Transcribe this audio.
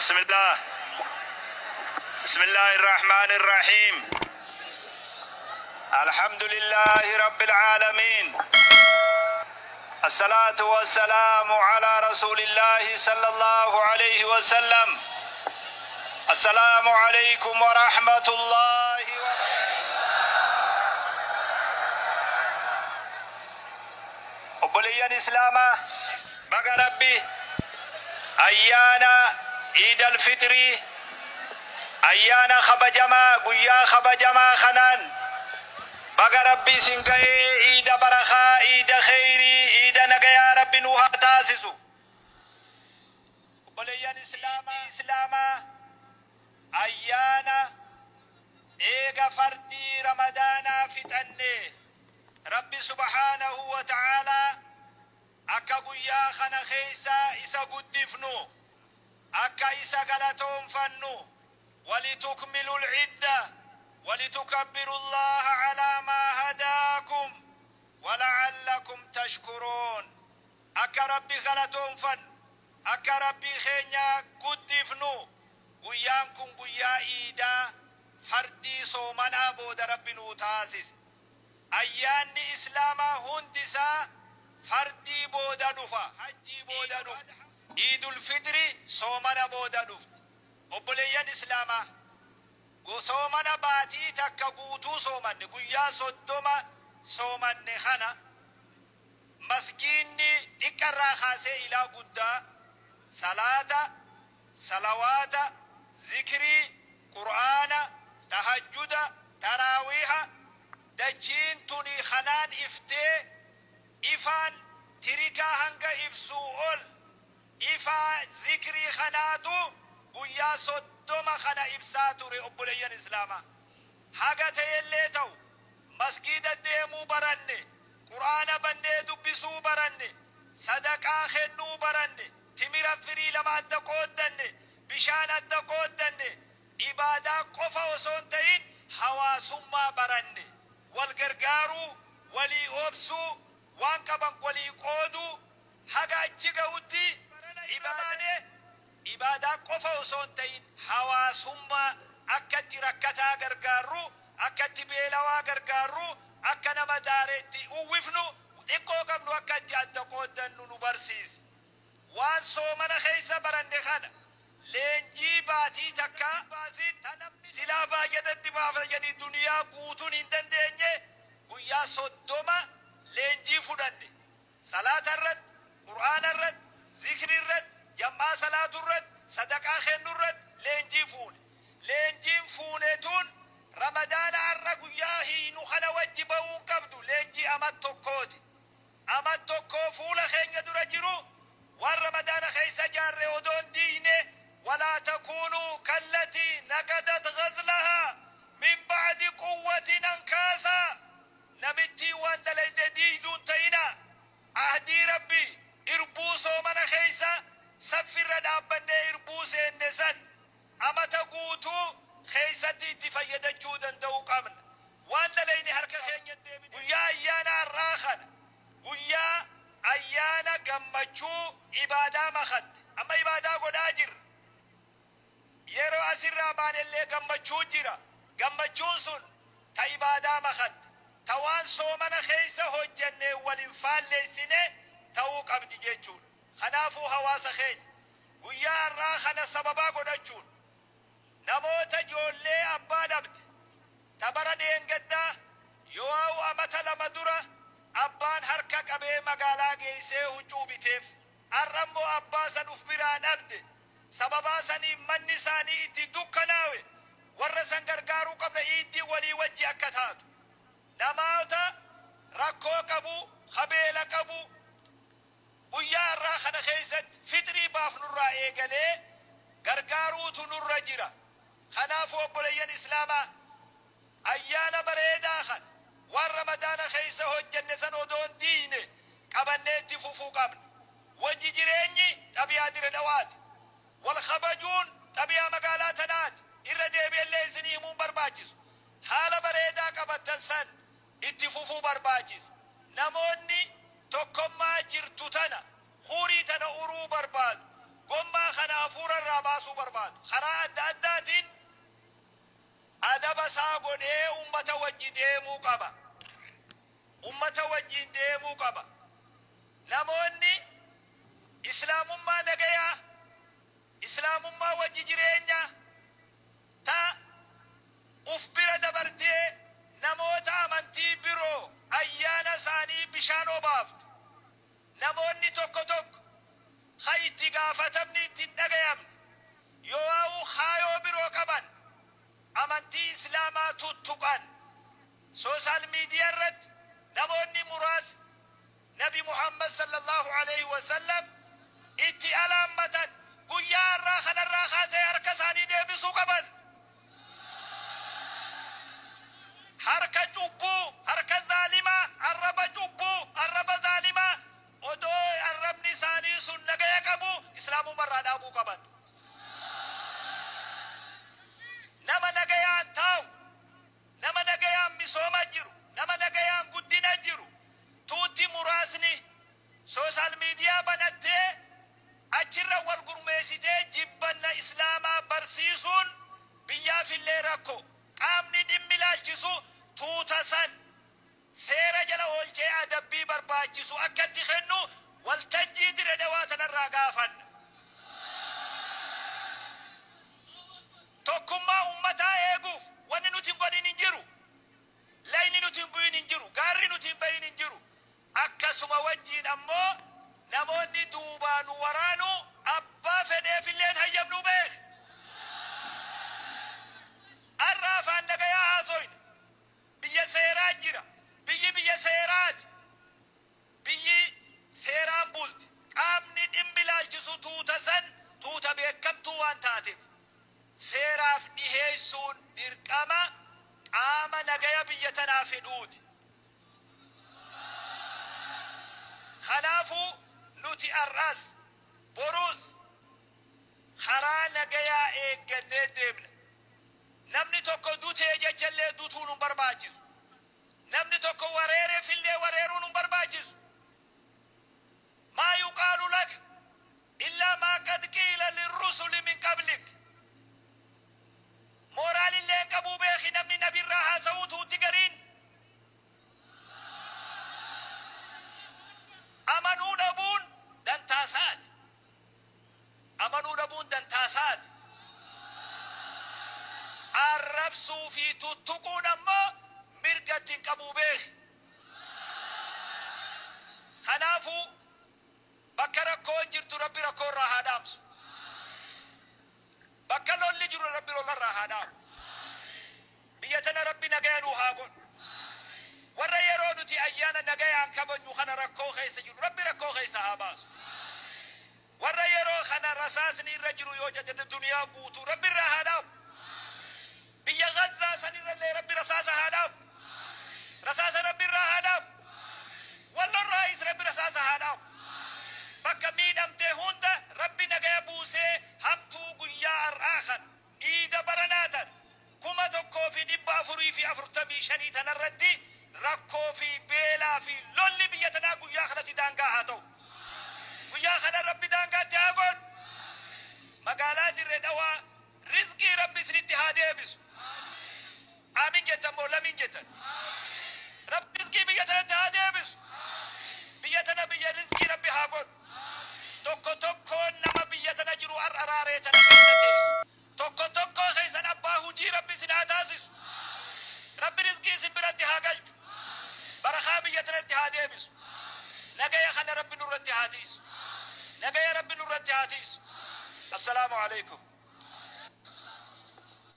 بسم الله بسم الله الرحمن الرحيم. الحمد لله رب العالمين، الصلاة والسلام على رسول الله صلى الله عليه وسلم. السلام عليكم ورحمة الله وبركاته. إسلاما بقى ربي أيانا عيد الفطر، أيانا خبجما قيا خبجما خنان بقى ربي سنكي عيد برخاء عيد خيري عيد نقيا ربي نوها تاسسو. وبليان إسلاما أيانا إيغا فردي رمضانا فتنة ربي سبحانه وتعالى أكا قيا خنا خيسا إسا قدفنو أكا إسا غلطهم فنو ولتكملوا العدة ولتكبروا الله على ما هداكم ولعلكم تشكرون. أكا ربي غلطهم فن أكا ربي خينيا قدفنو قيانكم قيا إيدا فردي صومنا بود ربي نوتاسس. أياني إسلاما هندسا فردي بودا دفا حجي بودا دفت عيد الفطر صومنا بودا دفت. وبليان إسلاما صومنا باتي تكا قوتو صومن قيا صدوما صومن خنا مسكيني اكرا خاسي إلى قدا صلاة صلوات ذكري قرآن تهجد تراويح دجين توني خنان افتي إفان تريكا هنگا إبسوء إفا ذكري خناتو قيا صدوما خنا إبساتو ري أبوليان إسلاما حاجة تيليتو مسجد الديمو برني قرآن بني دبسو برني صدقا خنو برني تمير فري لما الدقود دني بشان الدقود دني إبادة قفا وصونتين حواسما برني والغرغارو ولي أبسو وانكبان ولي قودو حقا جيغوتي إبادة قفا وصونتين حواسما أكت ركتا غرغارو أكت بيلوا غرغارو أكنا مدارتي ووفنو إكو قبلو أكت الدقود دنو نبرسيس وان صومنا خيسا برني خانا لنجي باتي تكا سلا باجد دماغ جدي الدنيا قوتون اندن دينجي ويا صدوما لنجي فدن صلاة الرد قرآن الرد ذكر الرد جمع صلاة الرد صدقاء خين الرد لنجي فونتون رمضان الرق وياهي نخنا وجبون قبدو لنجي أمد تكو فول خين يدرجرو والرمضان خيس جار ودون دينه ولا تكونوا كالتي نقدت غزلها من بعد قوة أنكاثا. نمتي واندلد ديدون تينا أهدي ربي إربوسو من خيسا سفر دابن إربوس النسان أما تقوتو خيستي تفيد جودا دوقامن واندلين هركا خين يدامن ويا أيانا الراخن ويا أيانا قمجو إبادة مخد أما إبادة قد أجر يرو أسر رابان اللي قمجو جرا قمجون سن تا إبادة مخد توان صومنا خيسة هجن والانفال ليسنة توق أبدي جيجون خنافو هواس خين ويا الراخنا سببا قد أجون نموت جولي أبان أبد تبرا دين قدا يواو أمتا لمدورة أبان هركك أبي مقالا جيسي هجوبي تيف الرمو أباسا نفبران أبد سببا سني من ساني إتي دوكناوي ورسان غرغارو قبل إيدي ولي وجي أكتاتو نماوتا ركو قبو خبيل قبو ويا الراخنا خيزت فطري باف نرى إيقالي غرغارو تنرى جرا خنافو بليان إسلاما أيانا بريدا خن والرمضان خيسه الجنة ودون دينه قبنيتي فوفو قبل وجي جريني تبيا دير دوات والخبجون تبيا مقالاتنات إردي بيالي سنيمون برباجز حال بريدا قبتنسان اتفوفو برباجز نموني تكم ما جرتو تنا خوري تنا أرو برباد قم ما خنافور الراباسو برباد ummata wajjin deemuu qaba. Namoonni islaamummaa nagayaa, islaamummaa wajji jireenya ta uf bira dabartee namoota amantii biroo ayyaana isaanii bishaan obaaftu. Namoonni tokko tokko ha itti gaafatamni itti dhagayamne yoo haayoo biroo qaban amantii islaamaa tuttuqan sooshaal miidiyaa irratti namoonni muraasni nabi Muhammad sallallahu alaihi wasallam itti alaammatan guyyaa irraa kanarraa kaasee harka isaanii deebisuu qaban. Harka cubbuu, harka zaalimaa, arraba cubbuu, arraba zaalimaa odoo arrabni isaanii sun nagaya qabu islaamumarraa dhaabuu qaban. Nama nagayaan taa'u, nama nagayaan misooma jiru, nama nagayaan guddina jiru tuuti muraasni sooshaal miidiyaa banattee achirra wal gurmeessitee jibbanna islaamaa barsiisuun biyyaaf illee rakkoo. Qaamni dhimmi ilaalchisu tuuta san seera jala oolchee adabbii barbaachisu akkatti kennu waltajjii dire dhawaa tanarraa gaafanna. Tokkummaa ummataa eeguuf wanni nuti godhin hin jiru, layni nuti hin bu'in hin jiru, gaarri nuti hin bahin hin jiru. Akkasuma wajjiin ammoo namoonni duubaan waraanu abbaa fedheef illeen hayyamnuu beek. Arraa afaan nagayaa haasoyne biyya seeraa jira, biyya seeraati, biyyi seeraan bulti. Qaamni dhimmi ilaalchisu tuuta san tuuta beekamtuu waan taateef seeraaf dhiheessuun dirqama qaama nagaya biyya tanaa fedhuuti. Kanaafuu nuti arras borus karaa nagayaa eeggannee deemna. Namni tokko dutee jechallee dutuun hin barbaachisu. Namni tokko wareereef illee wareeruun hin barbaachisu. Maa yuqaalu laka illaa maa qad qiila lirrusuli min qablik. Mooraalillee qabuu beeki namni nabirraa haasa'uu tuutti gariin. Amanuu dhabuun dantaasaati. Amanuu dhabuun dantaasaati. Arrabsuu fi tuttuquun ammoo mirgatti hin qabuu beeki. Kanaafuu bakka rakkoon jirtu rabbi rakkoo irraa haa dhaamsu. Bakka lolli jiru rabbi lollarraa haa dhaamu. Biyya tana rabbi nagaya nuu haa godhu. Warra yeroo nuti ayyaana nagayaan kabajnu kana rakkoo keessa jiru rabbi rakkoo keessa haa baasu. Warra yeroo kana rasaasni irra jiru yoo jedhan duniyaa guutuu rabbi irraa haa dhaamu. Biyya Gazzaa sanirrallee rabbi rasaasa haa dhaamu. Rasaasa rabbi irraa haa dhaamu. Wallarraayis rabbi rasaasa haa dhaamu. Bakka miidhamtee hunda rabbi nagaya buusee hamtuu guyyaa har'aa kana iida baranaa tana 1445 tanarratti rakkoo fi beelaa fi lolli biyya tanaa guyyaa kanatti daangaa haa ta'u. Guyyaa kana rabbi daangaatti haa godhu. Magaalaa Dirree Dhawaa rizqii rabbi isinitti haa deebisu. Aamin jettan moo lamiin jettan? Rabbi rizqii biyya tanatti haa deebisu. Biyya tana biyya rizqii rabbi haa godhu. Tokko tokkoon nama biyya tana jiru araaree tana keessa teessu. Tokko tokko keessan abbaa hujii rabbi isin haa taasisu. Rabbi rizqii isin biratti haa galchu. Barakaa biyya tanatti haa deebisu. Nagaya kana rabbi nurratti haa tiisu. Nagaya rabbi nurratti haa tiisu. Assalaamu alaikum.